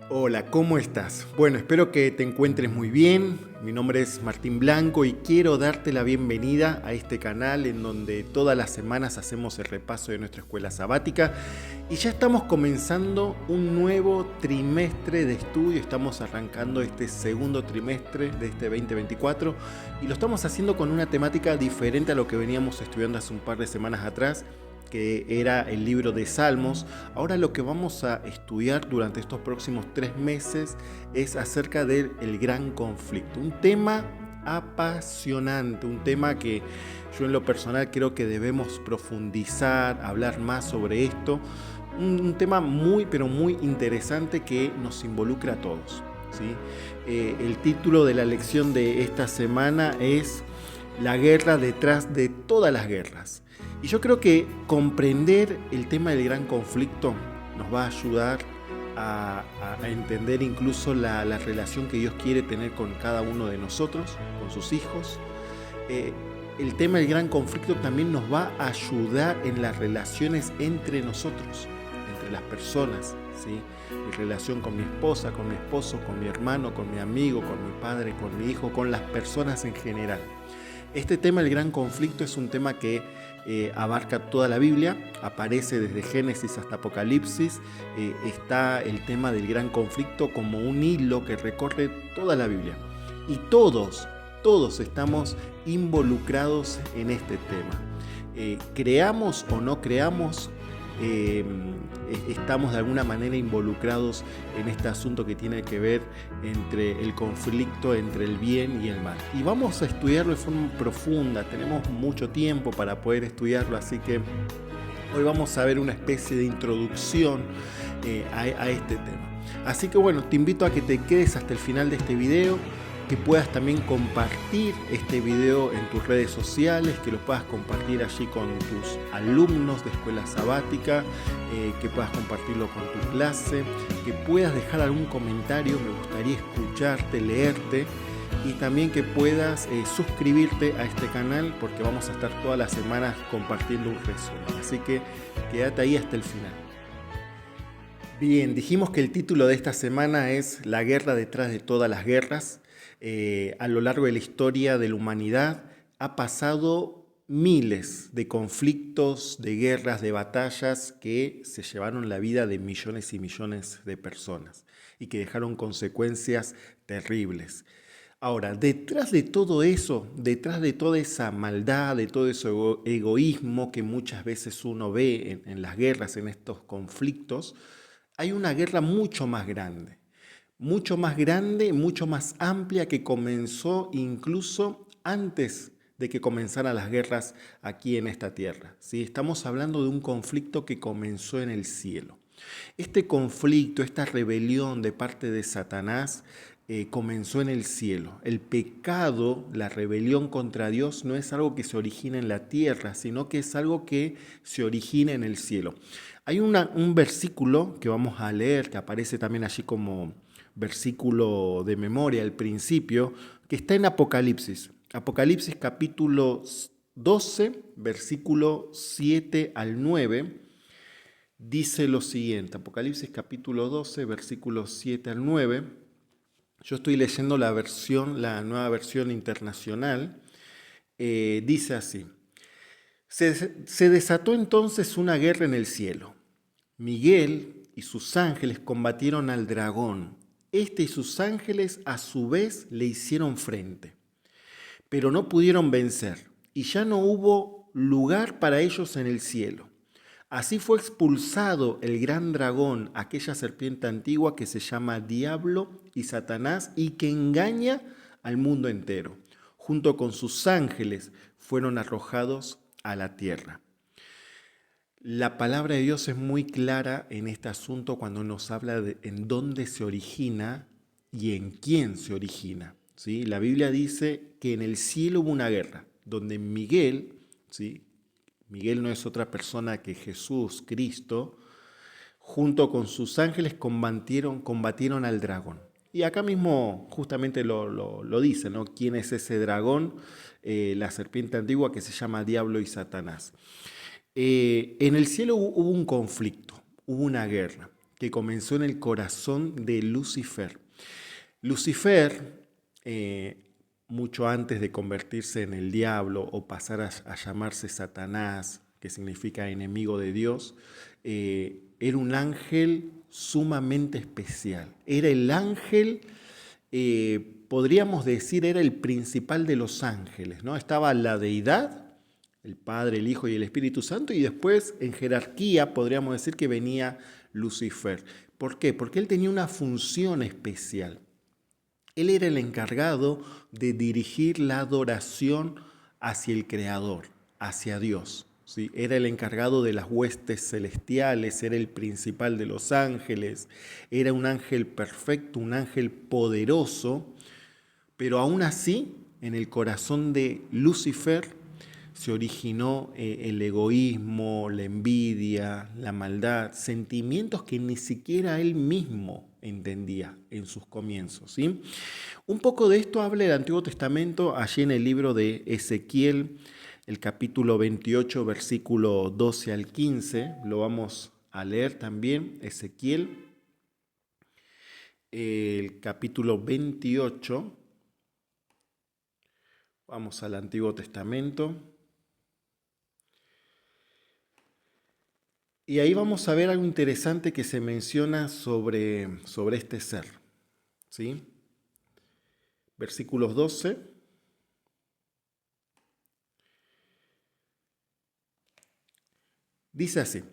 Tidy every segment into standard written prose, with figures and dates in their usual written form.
Hola, ¿cómo estás? Bueno, espero que te encuentres muy bien. Mi nombre es Martín Blanco y quiero darte la bienvenida a este canal en donde todas las semanas hacemos el repaso de nuestra escuela sabática y ya estamos comenzando un nuevo trimestre de estudio. Estamos arrancando este segundo trimestre de este 2024 y lo estamos haciendo con una temática diferente a lo que veníamos estudiando hace un par de semanas atrás, que era el libro de Salmos. Ahora lo que vamos a estudiar durante estos próximos 3 meses es acerca del gran conflicto. Un tema apasionante, un tema que yo en lo personal creo que debemos profundizar, hablar más sobre esto. Un tema muy, pero muy interesante que nos involucra a todos, ¿sí? El título de la lección de esta semana es La guerra detrás de todas las guerras. Y yo creo que comprender el tema del gran conflicto nos va a ayudar a entender incluso la relación que Dios quiere tener con cada uno de nosotros, con sus hijos. Eh, el tema del gran conflicto también nos va a ayudar en las relaciones entre nosotros, entre las personas, ¿sí? Mi relación con mi esposa, con mi esposo, con mi hermano, con mi amigo, con mi padre, con mi hijo, con las personas en general. Este tema del gran conflicto es un tema que abarca toda la Biblia, aparece desde Génesis hasta Apocalipsis. Está el tema del gran conflicto como un hilo que recorre toda la Biblia. Y todos estamos involucrados en este tema. Creamos o no creamos, estamos de alguna manera involucrados en este asunto que tiene que ver entre el conflicto entre el bien y el mal. Y vamos a estudiarlo de forma profunda, tenemos mucho tiempo para poder estudiarlo, así que hoy vamos a ver una especie de introducción a este tema. Así que bueno, te invito a que te quedes hasta el final de este video, que puedas también compartir este video en tus redes sociales, que lo puedas compartir allí con tus alumnos de escuela sabática, que puedas compartirlo con tu clase, que puedas dejar algún comentario, me gustaría escucharte, leerte, y también que puedas suscribirte a este canal porque vamos a estar todas las semanas compartiendo un resumen. Así que quédate ahí hasta el final. Bien, dijimos que el título de esta semana es La guerra detrás de todas las guerras. A lo largo de la historia de la humanidad ha pasado miles de conflictos, de guerras, de batallas que se llevaron la vida de millones y millones de personas y que dejaron consecuencias terribles. Ahora, detrás de todo eso, detrás de toda esa maldad, de todo ese egoísmo que muchas veces uno ve en las guerras, en estos conflictos, hay una guerra mucho más grande, mucho más amplia, que comenzó incluso antes de que comenzaran las guerras aquí en esta tierra, ¿sí? Estamos hablando de un conflicto que comenzó en el cielo. Este conflicto, esta rebelión de parte de Satanás, comenzó en el cielo. El pecado, la rebelión contra Dios, no es algo que se origina en la tierra, sino que es algo que se origina en el cielo. Hay un versículo que vamos a leer, que aparece también allí como versículo de memoria al principio, que está en Apocalipsis. Apocalipsis capítulo 12, versículo 7 al 9, dice lo siguiente. Apocalipsis capítulo 12, versículos 7 al 9. Yo estoy leyendo la nueva versión internacional. Dice así: se desató entonces una guerra en el cielo. Miguel y sus ángeles combatieron al dragón. Este y sus ángeles a su vez le hicieron frente, pero no pudieron vencer, y ya no hubo lugar para ellos en el cielo. Así fue expulsado el gran dragón, aquella serpiente antigua que se llama Diablo y Satanás y que engaña al mundo entero. Junto con sus ángeles fueron arrojados a la tierra. La palabra de Dios es muy clara en este asunto cuando nos habla de en dónde se origina y en quién se origina, ¿sí? La Biblia dice que en el cielo hubo una guerra, donde Miguel, ¿sí? Miguel no es otra persona que Jesús, Cristo, junto con sus ángeles combatieron al dragón. Y acá mismo justamente lo dice, ¿no? ¿Quién es ese dragón? La serpiente antigua que se llama Diablo y Satanás. En el cielo hubo un conflicto, hubo una guerra. que comenzó en el corazón de Lucifer. Lucifer, mucho antes de convertirse en el diablo o pasar a llamarse Satanás, que significa enemigo de Dios, era un ángel sumamente especial. Era el ángel, podríamos decir, era el principal de los ángeles, ¿no? Estaba la deidad, el Padre, el Hijo y el Espíritu Santo, y después en jerarquía podríamos decir que venía Lucifer. ¿Por qué? Porque él tenía una función especial. Él era el encargado de dirigir la adoración hacia el Creador, hacia Dios. ¿Sí? Era el encargado de las huestes celestiales, era el principal de los ángeles, era un ángel perfecto, un ángel poderoso, pero aún así, en el corazón de Lucifer se originó el egoísmo, la envidia, la maldad, sentimientos que ni siquiera él mismo entendía en sus comienzos. ¿Sí? Un poco de esto habla el Antiguo Testamento allí en el libro de Ezequiel, el capítulo 28, versículo 12 al 15. Lo vamos a leer también, Ezequiel, el capítulo 28. Vamos al Antiguo Testamento. Y ahí vamos a ver algo interesante que se menciona sobre este ser. ¿Sí? Versículos 12. Dice así: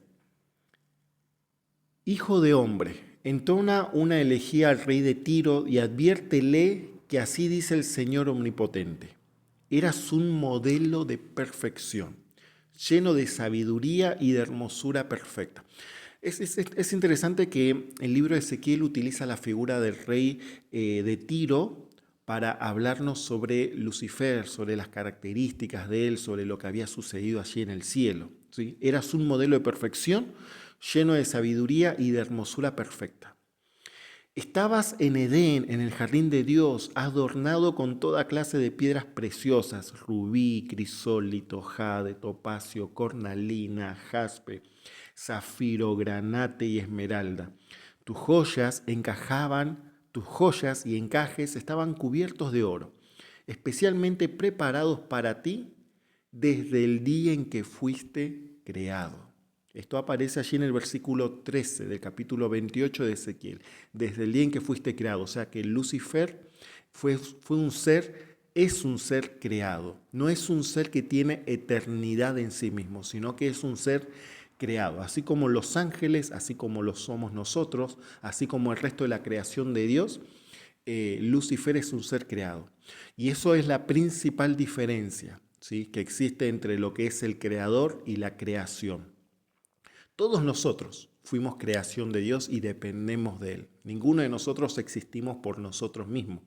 Hijo de hombre, entona una elegía al rey de Tiro y adviértele que así dice el Señor Omnipotente. Eras un modelo de perfección, lleno de sabiduría y de hermosura perfecta. Es interesante que el libro de Ezequiel utiliza la figura del rey de Tiro para hablarnos sobre Lucifer, sobre las características de él, sobre lo que había sucedido allí en el cielo. ¿Sí? Eras un modelo de perfección, lleno de sabiduría y de hermosura perfecta. Estabas en Edén, en el jardín de Dios, adornado con toda clase de piedras preciosas, rubí, crisólito, jade, topacio, cornalina, jaspe, zafiro, granate y esmeralda. Tus joyas y encajes estaban cubiertos de oro, especialmente preparados para ti desde el día en que fuiste creado. Esto aparece allí en el versículo 13 del capítulo 28 de Ezequiel, desde el día en que fuiste creado. O sea que Lucifer fue un ser, es un ser creado. No es un ser que tiene eternidad en sí mismo, sino que es un ser creado. Así como los ángeles, así como lo somos nosotros, así como el resto de la creación de Dios, Lucifer es un ser creado. Y eso es la principal diferencia, ¿sí?, que existe entre lo que es el creador y la creación. Todos nosotros fuimos creación de Dios y dependemos de Él. Ninguno de nosotros existimos por nosotros mismos.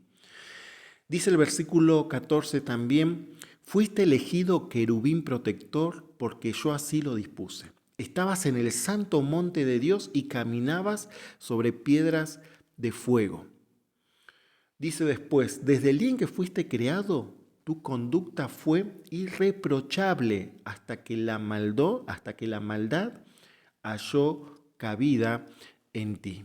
Dice el versículo 14 también: fuiste elegido querubín protector porque yo así lo dispuse. Estabas en el santo monte de Dios y caminabas sobre piedras de fuego. Dice después: desde el día en que fuiste creado, tu conducta fue irreprochable hasta que la maldad halló cabida en ti.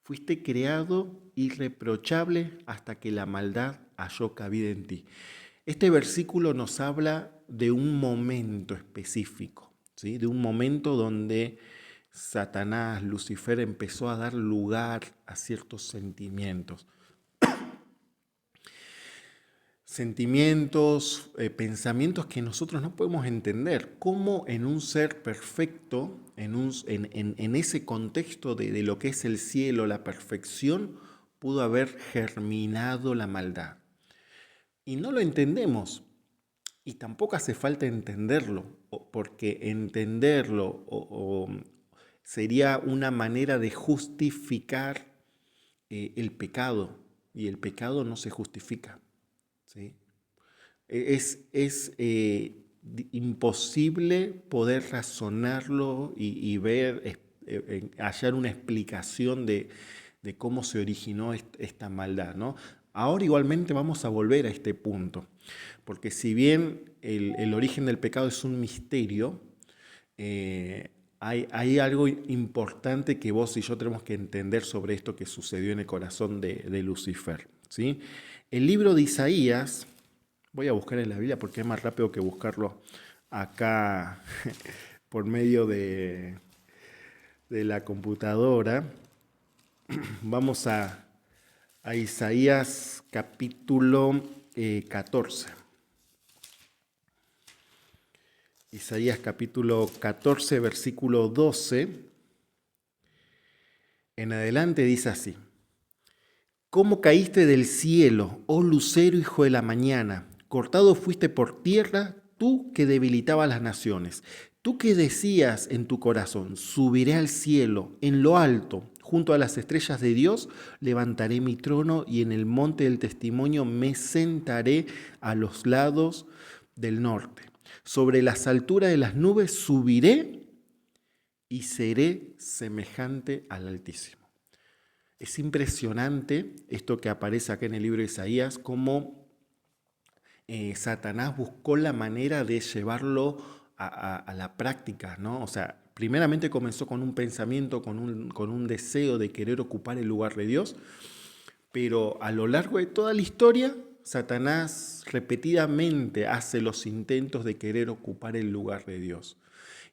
Fuiste creado irreprochable hasta que la maldad halló cabida en ti. Este versículo nos habla de un momento específico, ¿sí?, de un momento donde Satanás, Lucifer, empezó a dar lugar a ciertos sentimientos. Pensamientos que nosotros no podemos entender. ¿Cómo en un ser perfecto, en ese contexto de lo que es el cielo, la perfección, pudo haber germinado la maldad? Y no lo entendemos. Y tampoco hace falta entenderlo, porque entenderlo sería una manera de justificar el pecado. Y el pecado no se justifica. ¿Sí? Es imposible poder razonarlo y ver, hallar una explicación de cómo se originó esta maldad, ¿no? Ahora igualmente vamos a volver a este punto, porque si bien el origen del pecado es un misterio, hay algo importante que vos y yo tenemos que entender sobre esto que sucedió en el corazón de Lucifer, ¿sí? El libro de Isaías, voy a buscar en la Biblia porque es más rápido que buscarlo acá por medio de la computadora. Vamos a Isaías capítulo 14. Isaías capítulo 14, versículo 12. En adelante dice así: ¿Cómo caíste del cielo, oh lucero hijo de la mañana? Cortado fuiste por tierra, tú que debilitabas las naciones. Tú que decías en tu corazón: subiré al cielo, en lo alto, junto a las estrellas de Dios, levantaré mi trono y en el monte del testimonio me sentaré a los lados del norte. Sobre las alturas de las nubes subiré y seré semejante al Altísimo. Es impresionante esto que aparece acá en el libro de Isaías, cómo Satanás buscó la manera de llevarlo a la práctica, ¿no? O sea, primeramente comenzó con un pensamiento, con un deseo de querer ocupar el lugar de Dios, pero a lo largo de toda la historia, Satanás repetidamente hace los intentos de querer ocupar el lugar de Dios.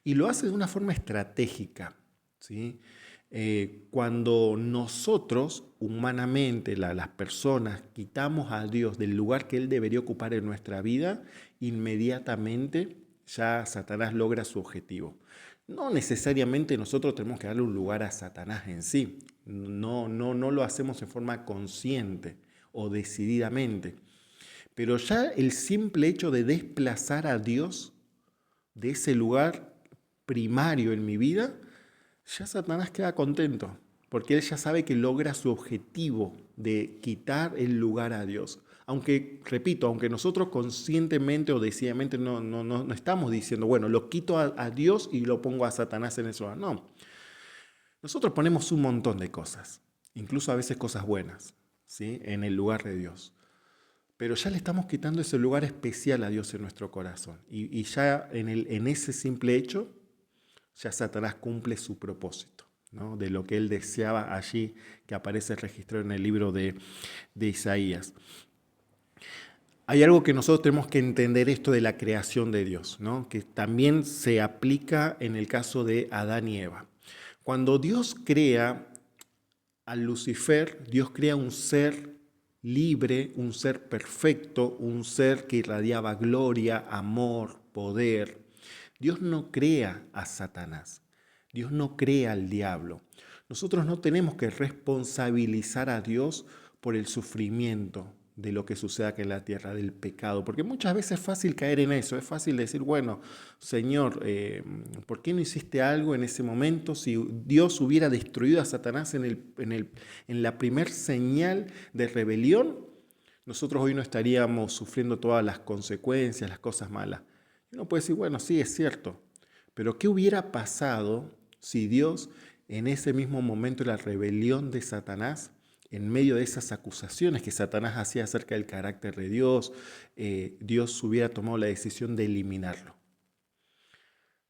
Y lo hace de una forma estratégica, ¿sí? Cuando nosotros, humanamente, las personas, quitamos a Dios del lugar que Él debería ocupar en nuestra vida, inmediatamente ya Satanás logra su objetivo. No necesariamente nosotros tenemos que darle un lugar a Satanás en sí. No lo hacemos en forma consciente o decididamente. Pero ya el simple hecho de desplazar a Dios de ese lugar primario en mi vida, ya Satanás queda contento, porque él ya sabe que logra su objetivo de quitar el lugar a Dios. Aunque, repito, aunque nosotros conscientemente o decididamente no estamos diciendo, bueno, lo quito a Dios y lo pongo a Satanás en ese lugar. No, nosotros ponemos un montón de cosas, incluso a veces cosas buenas, ¿sí? En el lugar de Dios. Pero ya le estamos quitando ese lugar especial a Dios en nuestro corazón. Y ya en ese simple hecho, ya Satanás cumple su propósito, ¿no? De lo que él deseaba allí, que aparece registrado en el libro de Isaías. Hay algo que nosotros tenemos que entender esto de la creación de Dios, ¿no? Que también se aplica en el caso de Adán y Eva. Cuando Dios crea a Lucifer, Dios crea un ser libre, un ser perfecto, un ser que irradiaba gloria, amor, poder. Dios no crea a Satanás, Dios no crea al diablo. Nosotros no tenemos que responsabilizar a Dios por el sufrimiento de lo que sucede aquí en la tierra, del pecado, porque muchas veces es fácil caer en eso, es fácil decir, bueno, Señor, ¿por qué no hiciste algo en ese momento? Si Dios hubiera destruido a Satanás en la primer señal de rebelión, nosotros hoy no estaríamos sufriendo todas las consecuencias, las cosas malas. Y uno puede decir, bueno, sí, es cierto, pero ¿qué hubiera pasado si Dios en ese mismo momento de la rebelión de Satanás, en medio de esas acusaciones que Satanás hacía acerca del carácter de Dios, Dios hubiera tomado la decisión de eliminarlo?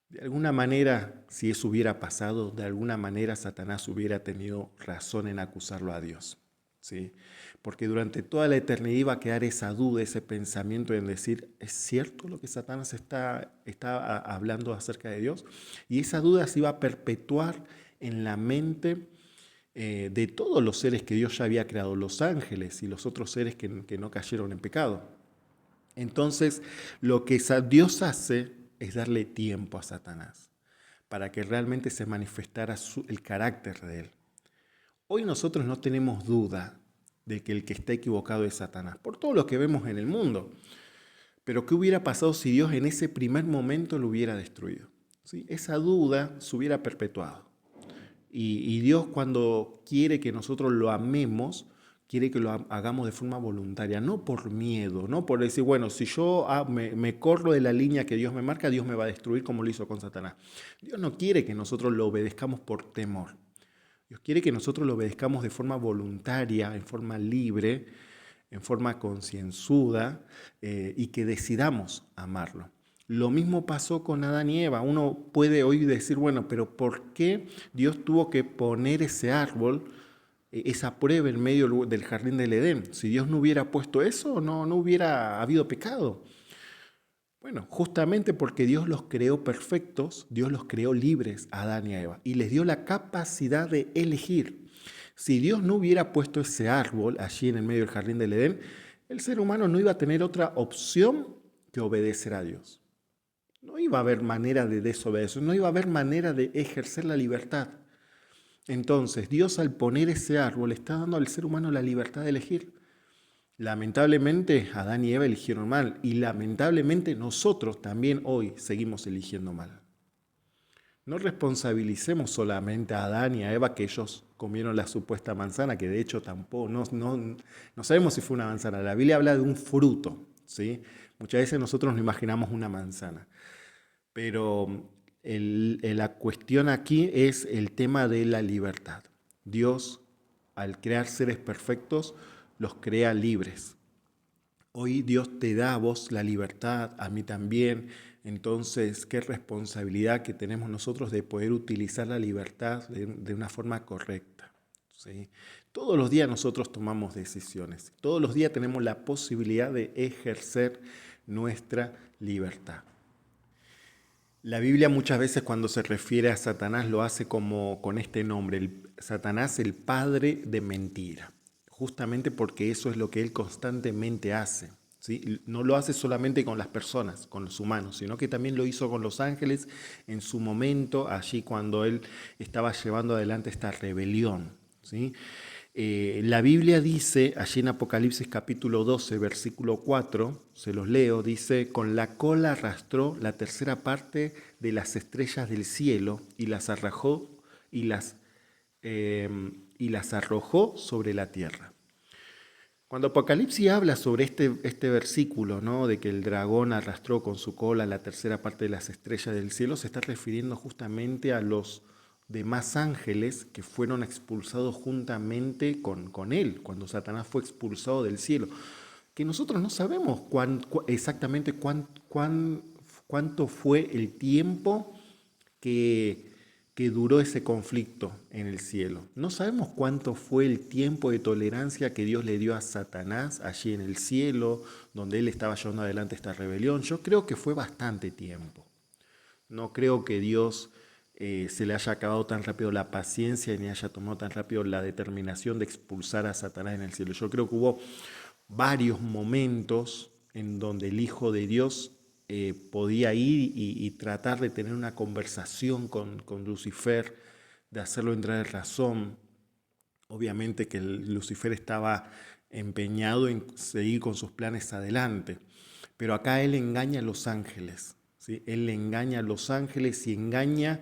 De alguna manera, si eso hubiera pasado, de alguna manera Satanás hubiera tenido razón en acusarlo a Dios, ¿sí? Porque durante toda la eternidad iba a quedar esa duda, ese pensamiento en decir, ¿es cierto lo que Satanás está hablando acerca de Dios? Y esa duda se iba a perpetuar en la mente de todos los seres que Dios ya había creado, los ángeles y los otros seres que no cayeron en pecado. Entonces, lo que Dios hace es darle tiempo a Satanás para que realmente se manifestara el carácter de él. Hoy nosotros no tenemos duda de que el que está equivocado es Satanás, por todo lo que vemos en el mundo. Pero ¿qué hubiera pasado si Dios en ese primer momento lo hubiera destruido? ¿Sí? Esa duda se hubiera perpetuado. Y Dios, cuando quiere que nosotros lo amemos, quiere que lo hagamos de forma voluntaria, no por miedo, no por decir, bueno, si yo me corro de la línea que Dios me marca, Dios me va a destruir como lo hizo con Satanás. Dios no quiere que nosotros lo obedezcamos por temor. Dios quiere que nosotros lo obedezcamos de forma voluntaria, en forma libre, en forma concienzuda, y que decidamos amarlo. Lo mismo pasó con Adán y Eva. Uno puede hoy decir, bueno, pero ¿por qué Dios tuvo que poner ese árbol, esa prueba en medio del jardín del Edén? Si Dios no hubiera puesto eso, no hubiera habido pecado. Bueno, justamente porque Dios los creó perfectos, Dios los creó libres a Adán y a Eva y les dio la capacidad de elegir. Si Dios no hubiera puesto ese árbol allí en el medio del jardín del Edén, el ser humano no iba a tener otra opción que obedecer a Dios. No iba a haber manera de desobedecer, no iba a haber manera de ejercer la libertad. Entonces, Dios al poner ese árbol está dando al ser humano la libertad de elegir. Lamentablemente, Adán y Eva eligieron mal y lamentablemente nosotros también hoy seguimos eligiendo mal. No responsabilicemos solamente a Adán y a Eva que ellos comieron la supuesta manzana, que de hecho tampoco, no sabemos si fue una manzana. La Biblia habla de un fruto, ¿sí? Muchas veces nosotros nos imaginamos una manzana, pero la cuestión aquí es el tema de la libertad. Dios, al crear seres perfectos, los crea libres. Hoy Dios te da a vos la libertad, a mí también. Entonces, qué responsabilidad que tenemos nosotros de poder utilizar la libertad de una forma correcta, ¿sí? Todos los días nosotros tomamos decisiones. Todos los días tenemos la posibilidad de ejercer nuestra libertad. La Biblia muchas veces cuando se refiere a Satanás lo hace como con este nombre, Satanás el padre de mentira, justamente porque eso es lo que él constantemente hace, ¿sí? No lo hace solamente con las personas, con los humanos, sino que también lo hizo con los ángeles en su momento, allí cuando él estaba llevando adelante esta rebelión, ¿sí? La Biblia dice, allí en Apocalipsis capítulo 12, versículo 4, se los leo, dice, con la cola arrastró la tercera parte de las estrellas del cielo y las arrojó, y las, y las arrojó sobre la tierra. Cuando Apocalipsis habla sobre este versículo, ¿no? De que el dragón arrastró con su cola la tercera parte de las estrellas del cielo, se está refiriendo justamente a los demás ángeles que fueron expulsados juntamente con él, cuando Satanás fue expulsado del cielo. Que nosotros no sabemos exactamente cuánto fue el tiempo que duró ese conflicto en el cielo. No sabemos cuánto fue el tiempo de tolerancia que Dios le dio a Satanás allí en el cielo, donde él estaba llevando adelante esta rebelión. Yo creo que fue bastante tiempo. No creo que Dios se le haya acabado tan rápido la paciencia ni haya tomado tan rápido la determinación de expulsar a Satanás en el cielo. Yo creo que hubo varios momentos en donde el Hijo de Dios podía ir y tratar de tener una conversación con Lucifer, de hacerlo entrar en razón. Obviamente que Lucifer estaba empeñado en seguir con sus planes adelante, pero acá él engaña a los ángeles, ¿sí? Él engaña a los ángeles y engaña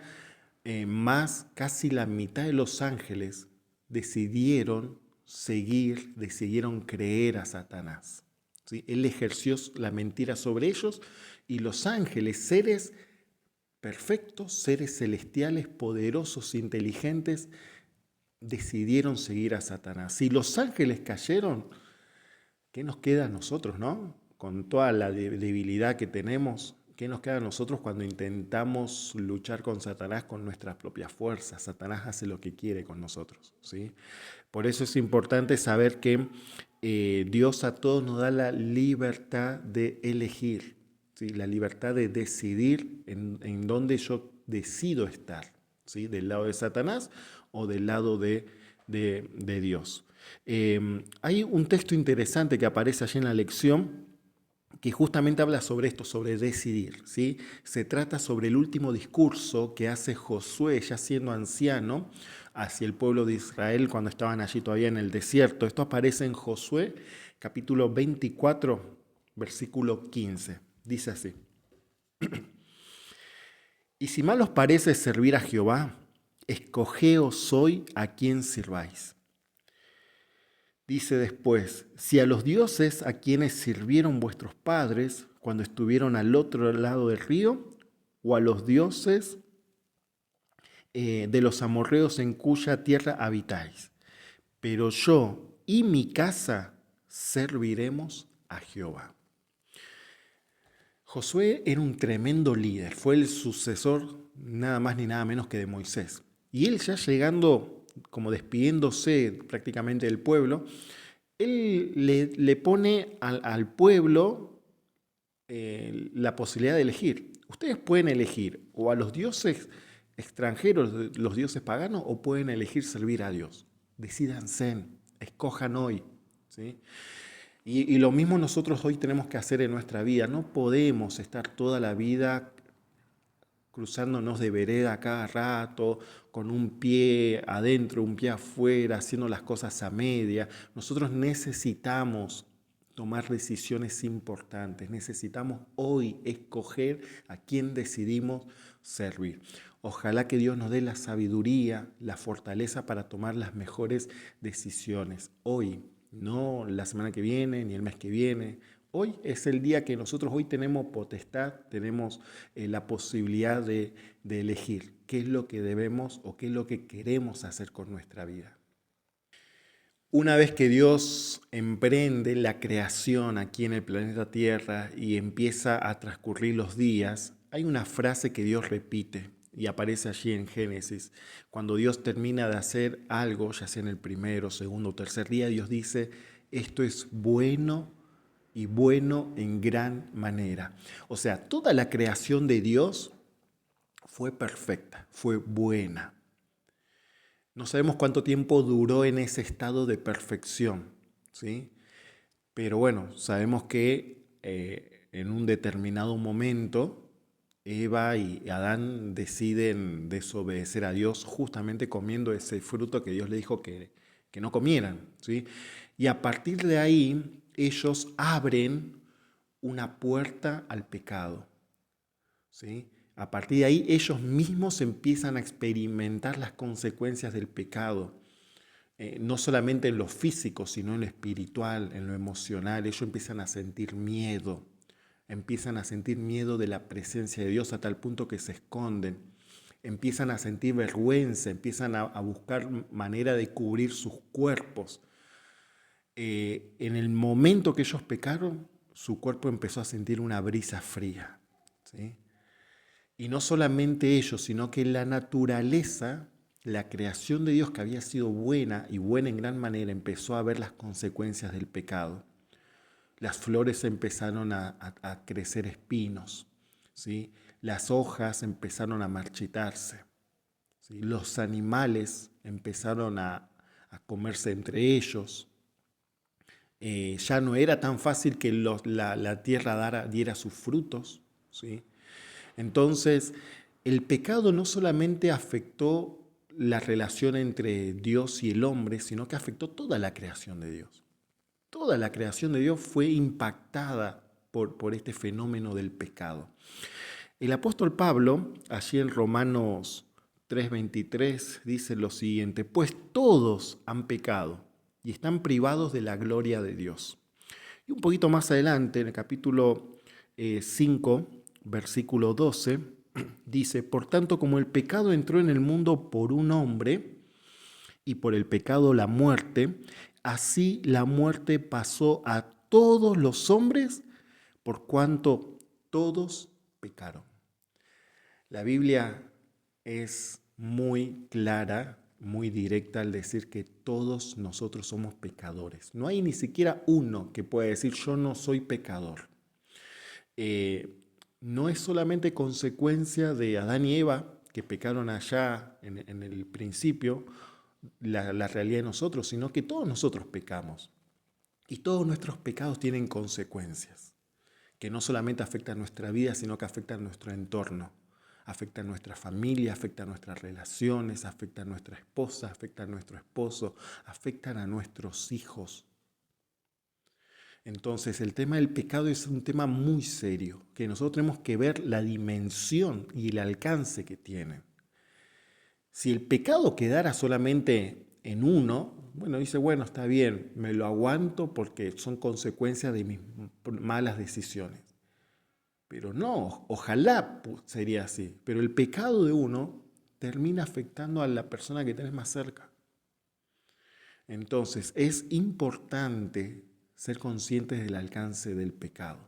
más, casi la mitad de los ángeles decidieron seguir, decidieron creer a Satanás, ¿sí? Él ejerció la mentira sobre ellos y los ángeles, seres perfectos, seres celestiales, poderosos, inteligentes, decidieron seguir a Satanás. Si los ángeles cayeron, ¿qué nos queda a nosotros, no? Con toda la debilidad que tenemos, ¿qué nos queda a nosotros cuando intentamos luchar con Satanás con nuestras propias fuerzas? Satanás hace lo que quiere con nosotros, ¿sí? Por eso es importante saber que Dios a todos nos da la libertad de elegir, ¿sí? La libertad de decidir en dónde yo decido estar, ¿sí? Del lado de Satanás o del lado de Dios. Hay un texto interesante que aparece allí en la lección que justamente habla sobre esto, sobre decidir, ¿sí? Se trata sobre el último discurso que hace Josué, ya siendo anciano, hacia el pueblo de Israel cuando estaban allí todavía en el desierto. Esto aparece en Josué, capítulo 24, versículo 15. Dice así: y si mal os parece servir a Jehová, escogeos hoy a quién sirváis. Dice después, si a los dioses a quienes sirvieron vuestros padres cuando estuvieron al otro lado del río, o a los dioses de los amorreos en cuya tierra habitáis. Pero yo y mi casa serviremos a Jehová. Josué era un tremendo líder, fue el sucesor nada más ni nada menos que de Moisés. Y él ya llegando, como despidiéndose prácticamente del pueblo, él le pone al pueblo la posibilidad de elegir. Ustedes pueden elegir o a los dioses extranjeros, los dioses paganos, o pueden elegir servir a Dios. Decídanse, escojan hoy. ¿Sí? Y lo mismo nosotros hoy tenemos que hacer en nuestra vida. No podemos estar toda la vida cruzándonos de vereda a cada rato, con un pie adentro, un pie afuera, haciendo las cosas a media. Nosotros necesitamos tomar decisiones importantes. Necesitamos hoy escoger a quién decidimos servir. Ojalá que Dios nos dé la sabiduría, la fortaleza para tomar las mejores decisiones hoy, no la semana que viene ni el mes que viene. Hoy es el día que nosotros hoy tenemos potestad, tenemos la posibilidad de elegir qué es lo que debemos o qué es lo que queremos hacer con nuestra vida. Una vez que Dios emprende la creación aquí en el planeta Tierra y empieza a transcurrir los días, hay una frase que Dios repite y aparece allí en Génesis. Cuando Dios termina de hacer algo, ya sea en el primero, segundo o tercer día, Dios dice, esto es bueno y bueno en gran manera. O sea, toda la creación de Dios fue perfecta, fue buena. No sabemos cuánto tiempo duró en ese estado de perfección, ¿sí? Pero bueno, sabemos que en un determinado momento Eva y Adán deciden desobedecer a Dios justamente comiendo ese fruto que Dios le dijo que no comieran, ¿sí? Y a partir de ahí ellos abren una puerta al pecado, ¿sí? A partir de ahí ellos mismos empiezan a experimentar las consecuencias del pecado, no solamente en lo físico, sino en lo espiritual, en lo emocional. Ellos empiezan a sentir miedo de la presencia de Dios a tal punto que se esconden, empiezan a sentir vergüenza, empiezan a buscar manera de cubrir sus cuerpos. En el momento que ellos pecaron, su cuerpo empezó a sentir una brisa fría, ¿sí? Y no solamente ellos, sino que la naturaleza, la creación de Dios que había sido buena y buena en gran manera, empezó a ver las consecuencias del pecado. Las flores empezaron a crecer espinos, ¿sí? Las hojas empezaron a marchitarse, ¿sí? Los animales empezaron a comerse entre ellos. Ya no era tan fácil que la tierra diera sus frutos, ¿sí? Entonces, el pecado no solamente afectó la relación entre Dios y el hombre, sino que afectó toda la creación de Dios. Toda la creación de Dios fue impactada por este fenómeno del pecado. El apóstol Pablo, allí en Romanos 3:23, dice lo siguiente, pues todos han pecado y están privados de la gloria de Dios. Y un poquito más adelante, en el capítulo 5, versículo 12, dice, por tanto, como el pecado entró en el mundo por un hombre, y por el pecado la muerte, así la muerte pasó a todos los hombres, por cuanto todos pecaron. La Biblia es muy clara, muy directa al decir que todos nosotros somos pecadores. No hay ni siquiera uno que pueda decir yo no soy pecador. No es solamente consecuencia de Adán y Eva que pecaron allá en el principio, la realidad de nosotros, sino que todos nosotros pecamos. Y todos nuestros pecados tienen consecuencias, que no solamente afectan nuestra vida, sino que afectan nuestro entorno. Afecta a nuestra familia, afecta a nuestras relaciones, afecta a nuestra esposa, afecta a nuestro esposo, afectan a nuestros hijos. Entonces, el tema del pecado es un tema muy serio, que nosotros tenemos que ver la dimensión y el alcance que tiene. Si el pecado quedara solamente en uno, bueno, dice, bueno, está bien, me lo aguanto porque son consecuencias de mis malas decisiones. Pero no, ojalá sería así. Pero el pecado de uno termina afectando a la persona que tenés más cerca. Entonces, es importante ser conscientes del alcance del pecado.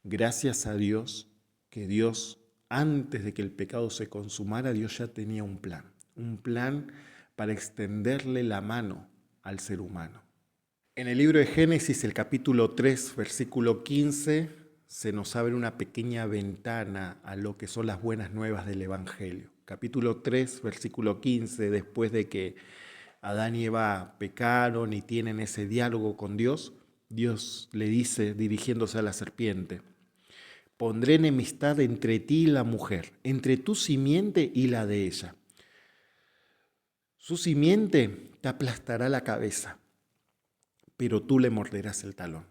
Gracias a Dios, que Dios, antes de que el pecado se consumara, Dios ya tenía un plan para extenderle la mano al ser humano. En el libro de Génesis, el capítulo 3, versículo 15, se nos abre una pequeña ventana a lo que son las buenas nuevas del Evangelio. Capítulo 3, versículo 15, después de que Adán y Eva pecaron y tienen ese diálogo con Dios, Dios le dice, dirigiéndose a la serpiente: pondré enemistad entre ti y la mujer, entre tu simiente y la de ella. Su simiente te aplastará la cabeza, pero tú le morderás el talón.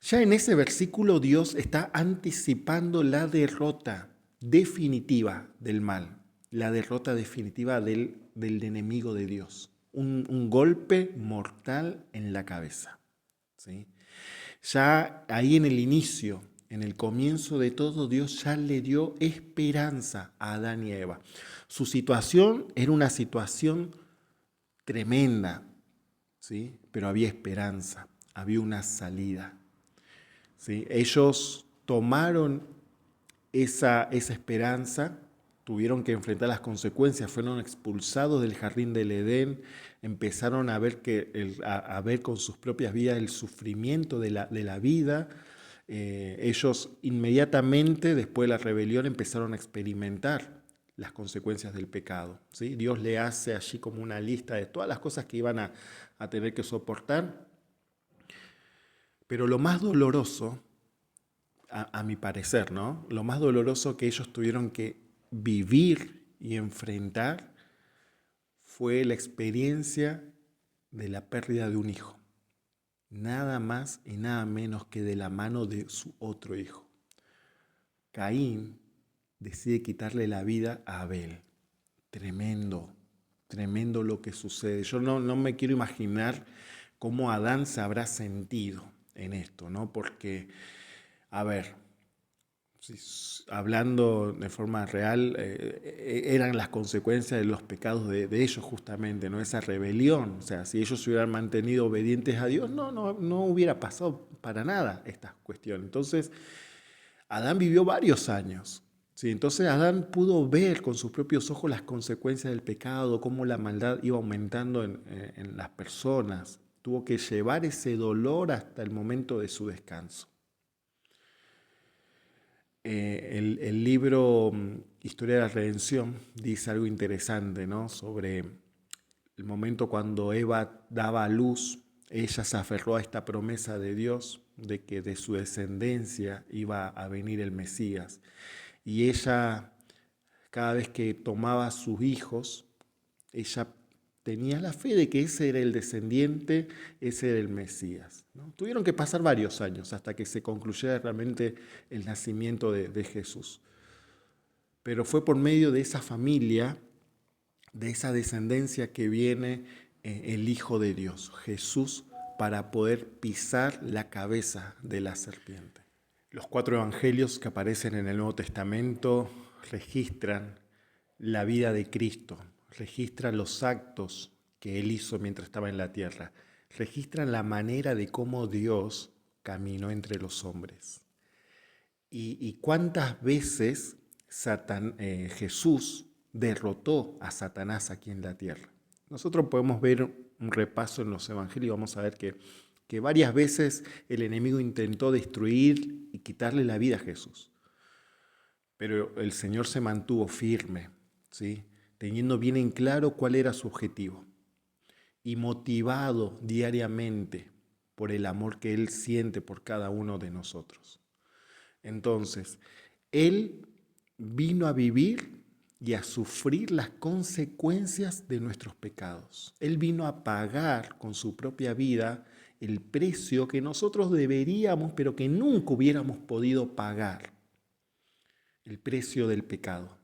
Ya en ese versículo Dios está anticipando la derrota definitiva del mal, la derrota definitiva del enemigo de Dios, un golpe mortal en la cabeza. ¿Sí? Ya ahí en el inicio, en el comienzo de todo, Dios ya le dio esperanza a Adán y a Eva. Su situación era una situación tremenda, ¿sí? Pero había esperanza, había una salida. ¿Sí? Ellos tomaron esa esperanza, tuvieron que enfrentar las consecuencias, fueron expulsados del jardín del Edén, empezaron a ver, a ver con sus propias vidas el sufrimiento de la vida. Ellos inmediatamente después de la rebelión empezaron a experimentar las consecuencias del pecado. ¿Sí? Dios le hace allí como una lista de todas las cosas que iban a tener que soportar. Pero lo más doloroso, a mi parecer, ¿no? Lo más doloroso que ellos tuvieron que vivir y enfrentar fue la experiencia de la pérdida de un hijo. Nada más y nada menos que de la mano de su otro hijo. Caín decide quitarle la vida a Abel. Tremendo, tremendo lo que sucede. Yo no me quiero imaginar cómo Adán se habrá sentido en esto, ¿no? Porque, a ver, hablando de forma real, eran las consecuencias de los pecados de ellos justamente, ¿no? Esa rebelión. O sea, si ellos se hubieran mantenido obedientes a Dios, no hubiera pasado para nada esta cuestión. Entonces, Adán vivió varios años. ¿Sí? Entonces Adán pudo ver con sus propios ojos las consecuencias del pecado, cómo la maldad iba aumentando en las personas. Tuvo que llevar ese dolor hasta el momento de su descanso. El libro Historia de la Redención dice algo interesante, ¿no? Sobre el momento cuando Eva daba a luz. Ella se aferró a esta promesa de Dios de que de su descendencia iba a venir el Mesías. Y ella, cada vez que tomaba a sus hijos, ella tenía la fe de que ese era el descendiente, ese era el Mesías, ¿no? Tuvieron que pasar varios años hasta que se concluyera realmente el nacimiento de Jesús. Pero fue por medio de esa familia, de esa descendencia que viene el Hijo de Dios, Jesús, para poder pisar la cabeza de la serpiente. Los 4 evangelios que aparecen en el Nuevo Testamento registran la vida de Cristo, registran los actos que Él hizo mientras estaba en la tierra, registran la manera de cómo Dios caminó entre los hombres. Y cuántas veces Jesús derrotó a Satanás aquí en la tierra. Nosotros podemos ver un repaso en los evangelios y vamos a ver que varias veces el enemigo intentó destruir y quitarle la vida a Jesús. Pero el Señor se mantuvo firme, ¿sí? Teniendo bien en claro cuál era su objetivo y motivado diariamente por el amor que Él siente por cada uno de nosotros. Entonces, Él vino a vivir y a sufrir las consecuencias de nuestros pecados. Él vino a pagar con su propia vida el precio que nosotros deberíamos, pero que nunca hubiéramos podido pagar, el precio del pecado.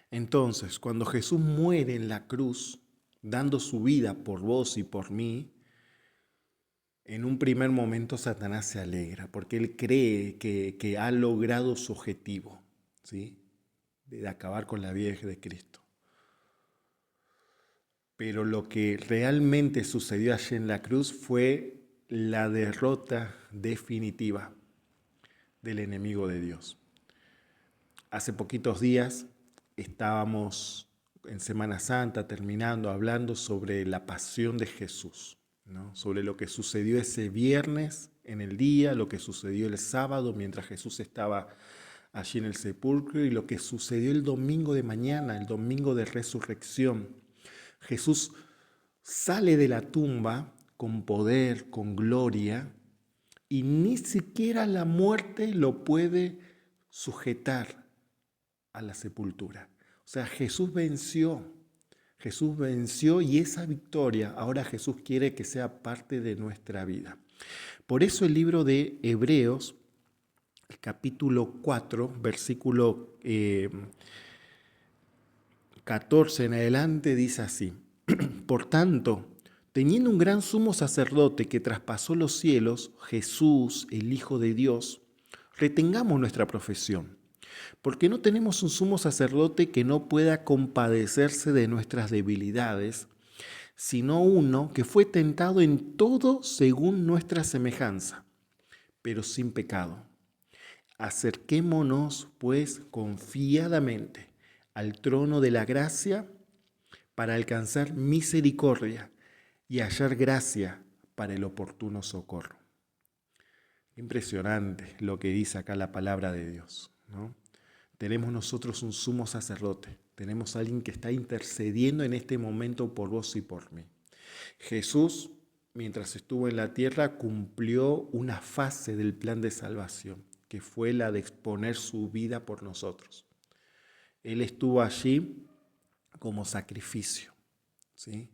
Entonces, cuando Jesús muere en la cruz, dando su vida por vos y por mí, en un primer momento Satanás se alegra porque él cree que ha logrado su objetivo, ¿sí? De acabar con la vida de Cristo. Pero lo que realmente sucedió allí en la cruz fue la derrota definitiva. del enemigo de Dios. Hace poquitos días estábamos en Semana Santa terminando hablando sobre la pasión de Jesús, ¿no? Sobre lo que sucedió ese viernes en el día, lo que sucedió el sábado mientras Jesús estaba allí en el sepulcro y lo que sucedió el domingo de mañana, el domingo de resurrección. Jesús sale de la tumba con poder, con gloria, y ni siquiera la muerte lo puede sujetar a la sepultura. O sea, Jesús venció y esa victoria ahora Jesús quiere que sea parte de nuestra vida. Por eso el libro de Hebreos, el capítulo 4, versículo 14 en adelante, dice así: Por tanto, teniendo un gran sumo sacerdote que traspasó los cielos, Jesús, el Hijo de Dios, retengamos nuestra profesión, porque no tenemos un sumo sacerdote que no pueda compadecerse de nuestras debilidades, sino uno que fue tentado en todo según nuestra semejanza, pero sin pecado. Acerquémonos, pues, confiadamente al trono de la gracia para alcanzar misericordia y hallar gracia para el oportuno socorro. Impresionante lo que dice acá la palabra de Dios, ¿no? Tenemos nosotros un sumo sacerdote, tenemos a alguien que está intercediendo en este momento por vos y por mí. Jesús, mientras estuvo en la tierra, cumplió una fase del plan de salvación, que fue la de exponer su vida por nosotros. Él estuvo allí como sacrificio, ¿sí?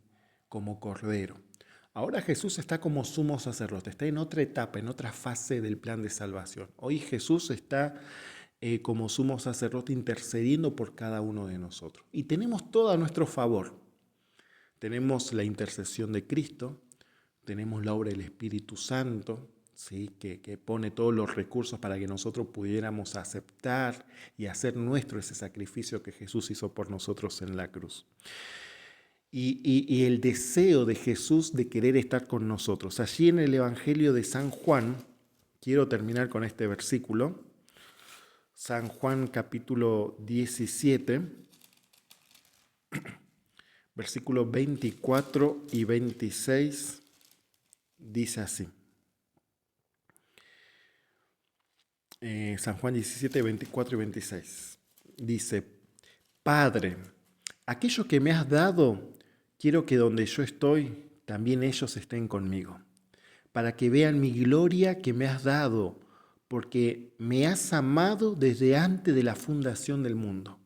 Como cordero. Ahora Jesús está como sumo sacerdote, está en otra etapa, en otra fase del plan de salvación. Hoy Jesús está como sumo sacerdote intercediendo por cada uno de nosotros. Y tenemos todo a nuestro favor. Tenemos la intercesión de Cristo, tenemos la obra del Espíritu Santo, ¿sí? que pone todos los recursos para que nosotros pudiéramos aceptar y hacer nuestro ese sacrificio que Jesús hizo por nosotros en la cruz. Y el deseo de Jesús de querer estar con nosotros. Allí en el Evangelio de San Juan, quiero terminar con este versículo, San Juan capítulo 17, versículos 24 y 26, dice así. San Juan 17, 24 y 26. Dice: Padre, aquello que me has dado, quiero que donde yo estoy, también ellos estén conmigo, para que vean mi gloria que me has dado, porque me has amado desde antes de la fundación del mundo.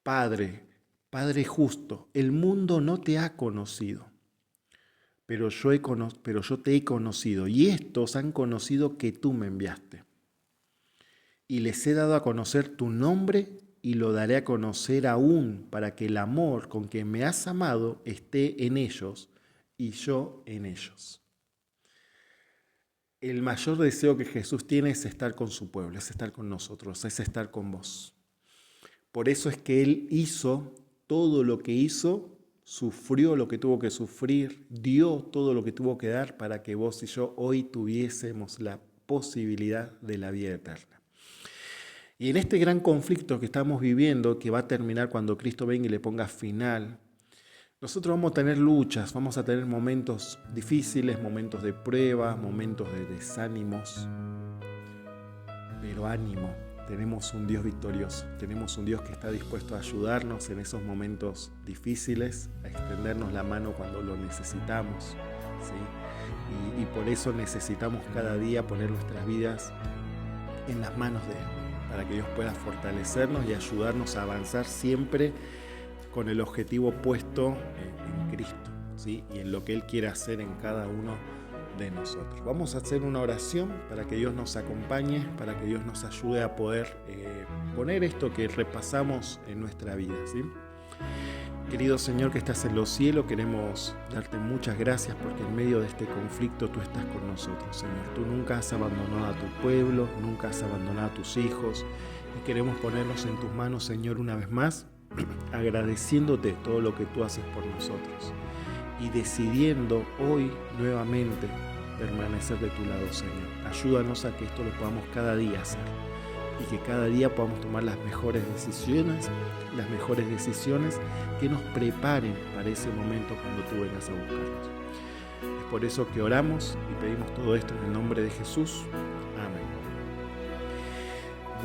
Padre, Padre justo, el mundo no te ha conocido, pero yo te he conocido, y estos han conocido que tú me enviaste. Y les he dado a conocer tu nombre y lo daré a conocer aún, para que el amor con que me has amado esté en ellos y yo en ellos. El mayor deseo que Jesús tiene es estar con su pueblo, es estar con nosotros, es estar con vos. Por eso es que Él hizo todo lo que hizo, sufrió lo que tuvo que sufrir, dio todo lo que tuvo que dar para que vos y yo hoy tuviésemos la posibilidad de la vida eterna. Y en este gran conflicto que estamos viviendo, que va a terminar cuando Cristo venga y le ponga final, nosotros vamos a tener luchas, vamos a tener momentos difíciles, momentos de prueba, momentos de desánimos, pero ánimo, tenemos un Dios victorioso, tenemos un Dios que está dispuesto a ayudarnos en esos momentos difíciles, a extendernos la mano cuando lo necesitamos, ¿sí? Y por eso necesitamos cada día poner nuestras vidas en las manos de Él, para que Dios pueda fortalecernos y ayudarnos a avanzar siempre con el objetivo puesto en Cristo, ¿sí? Y en lo que Él quiere hacer en cada uno de nosotros. Vamos a hacer una oración para que Dios nos acompañe, para que Dios nos ayude a poder poner esto que repasamos en nuestra vida, ¿sí? Querido Señor que estás en los cielos, queremos darte muchas gracias porque en medio de este conflicto tú estás con nosotros, Señor. Tú nunca has abandonado a tu pueblo, nunca has abandonado a tus hijos y queremos ponernos en tus manos, Señor, una vez más, agradeciéndote todo lo que tú haces por nosotros y decidiendo hoy nuevamente permanecer de tu lado, Señor. Ayúdanos a que esto lo podamos cada día hacer y que cada día podamos tomar las mejores decisiones que nos preparen para ese momento cuando tú vengas a buscarnos. Es por eso que oramos y pedimos todo esto en el nombre de Jesús. Amén.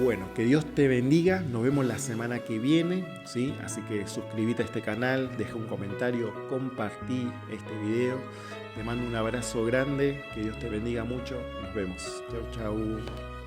Bueno, que Dios te bendiga. Nos vemos la semana que viene, ¿sí? Así que suscríbete a este canal, deja un comentario, compartí este video. Te mando un abrazo grande. Que Dios te bendiga mucho. Nos vemos. Chau, chau.